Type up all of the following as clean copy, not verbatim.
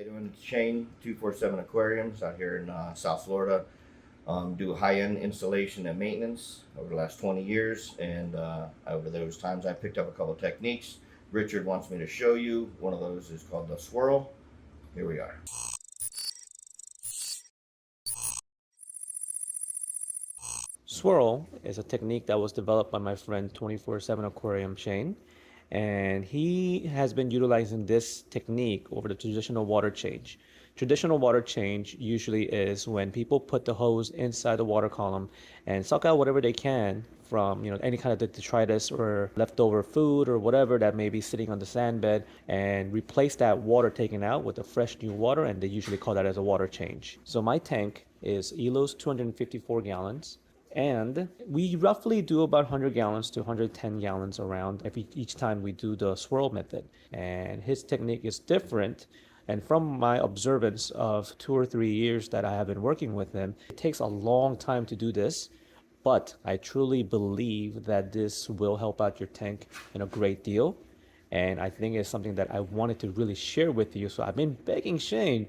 you doing? Shane, 247 Aquariums out here in South Florida. Do high-end installation and maintenance over the last 20 years, and over those times I picked up a couple of techniques. Richard wants me to show you. One of those is called the swirl. Here we are. Swirl is a technique that was developed by my friend 24/7 Aquarium Shane, and he has been utilizing this technique over the traditional water change. Traditional water change usually is when people put the hose inside the water column and suck out whatever they can from any kind of detritus or leftover food or whatever that may be sitting on the sand bed, and replace that water taken out with a fresh new water, and they usually call that as a water change. So my tank is ELOS 254 gallons. And we roughly do about 100 gallons to 110 gallons around each time we do the swirl method. And his technique is different. And from my observance of 2 or 3 years that I have been working with him, it takes a long time to do this. But I truly believe that this will help out your tank in a great deal. And I think it's something that I wanted to really share with you. So I've been begging Shane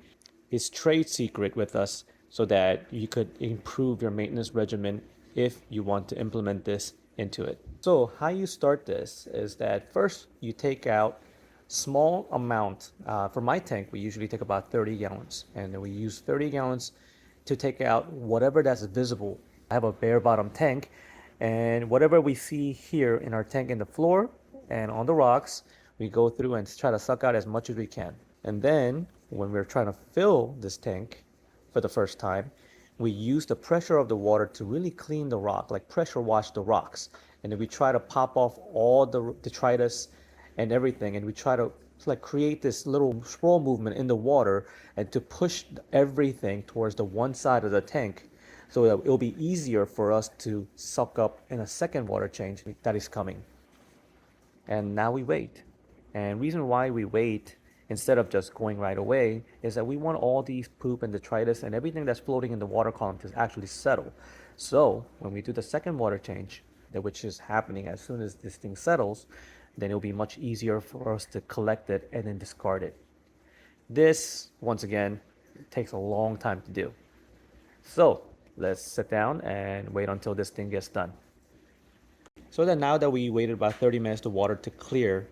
his trade secret with us so that you could improve your maintenance regimen if you want to implement this into it. So how you start this is that first you take out small amount. For my tank, we usually take about 30 gallons, and then we use 30 gallons to take out whatever that's visible. I have a bare bottom tank, and whatever we see here in our tank in the floor and on the rocks, we go through and try to suck out as much as we can. And then when we're trying to fill this tank for the first time, we use the pressure of the water to really clean the rock, like pressure wash the rocks. And then we try to pop off all the detritus and everything. And we try to like create this little swirl movement in the water and to push everything towards the one side of the tank, so that it'll be easier for us to suck up in a second water change that is coming. And now we wait. And reason why we wait instead of just going right away is that we want all these poop and detritus and everything that's floating in the water column to actually settle. So when we do the second water change, which is happening as soon as this thing settles, then it'll be much easier for us to collect it and then discard it. This, once again, takes a long time to do. So let's sit down and wait until this thing gets done. So then now that we waited about 30 minutes the water to clear,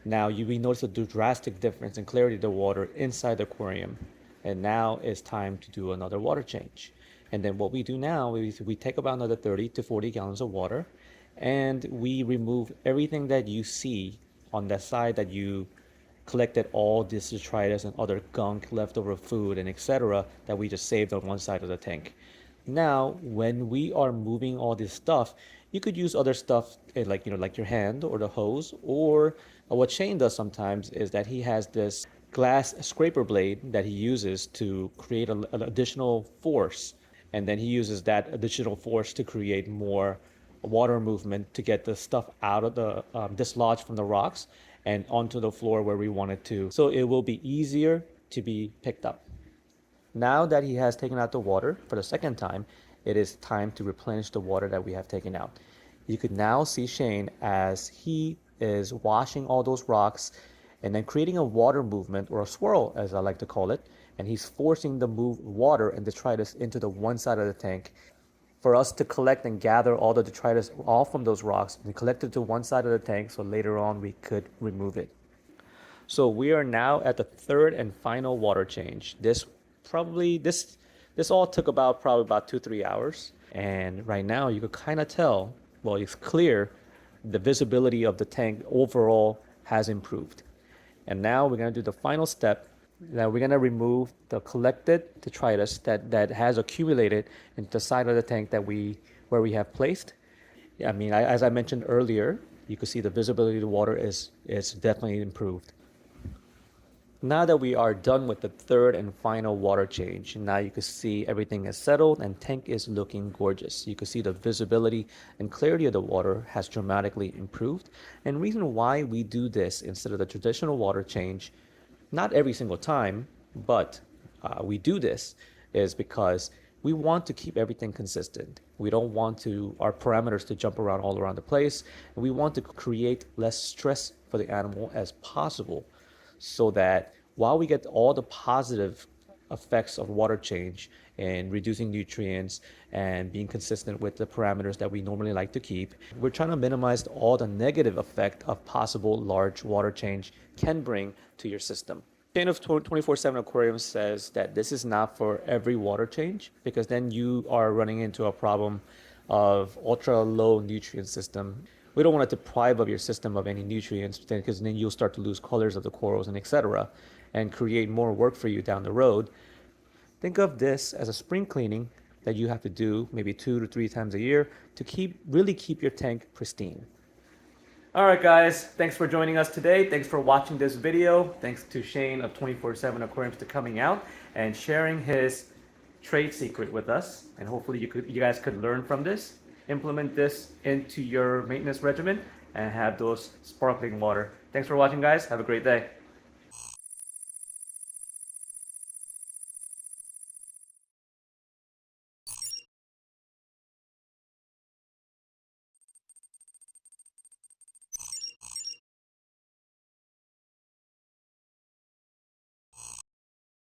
now we notice a drastic difference in clarity of the water inside the aquarium. And now it's time to do another water change. And then what we do now is we take about another 30 to 40 gallons of water, and we remove everything that you see on that side that you collected all this detritus and other gunk, leftover food, and etc. that we just saved on one side of the tank. Now, when we are moving all this stuff, you could use other stuff like like your hand or the hose, or what Shane does sometimes is that he has this glass scraper blade that he uses to create an additional force, and then he uses that additional force to create more water movement to get the stuff out of the dislodged from the rocks and onto the floor where we want it to, so it will be easier to be picked up. Now that he has taken out the water for the second time, it is time to replenish the water that we have taken out. You could now see Shane as he is washing all those rocks and then creating a water movement, or a swirl as I like to call it, and he's forcing the water and detritus into the one side of the tank for us to collect and gather all the detritus off from those rocks and collect it to one side of the tank so later on we could remove it. So we are now at the third and final water change. This all took probably about 2-3 hours. And right now you could kind of tell, well, it's clear the visibility of the tank overall has improved. And now we're going to do the final step. Now we're going to remove the collected detritus that has accumulated into the side of the tank where we have placed. I mean, as I mentioned earlier, you can see the visibility of the water is definitely improved. Now that we are done with the third and final water change, now you can see everything is settled and tank is looking gorgeous. You can see the visibility and clarity of the water has dramatically improved. And reason why we do this instead of the traditional water change, not every single time, but we do this, is because we want to keep everything consistent. We don't want our parameters to jump around all around the place. And we want to create less stress for the animal as possible, so that while we get all the positive effects of water change and reducing nutrients and being consistent with the parameters that we normally like to keep, we're trying to minimize all the negative effect of possible large water change can bring to your system. Chain of 24/7 aquarium says that this is not for every water change, because then you are running into a problem of ultra low nutrient system. We don't want to deprive of your system of any nutrients, because then you'll start to lose colors of the corals and etc., and create more work for you down the road. Think of this as a spring cleaning that you have to do maybe 2 to 3 times a year to really keep your tank pristine. All right, guys, thanks for joining us today. Thanks for watching this video. Thanks to Shane of 24/7 Aquariums for coming out and sharing his trade secret with us. And hopefully you guys could learn from this, implement this into your maintenance regimen, and have those sparkling water. Thanks for watching, guys. Have a great day.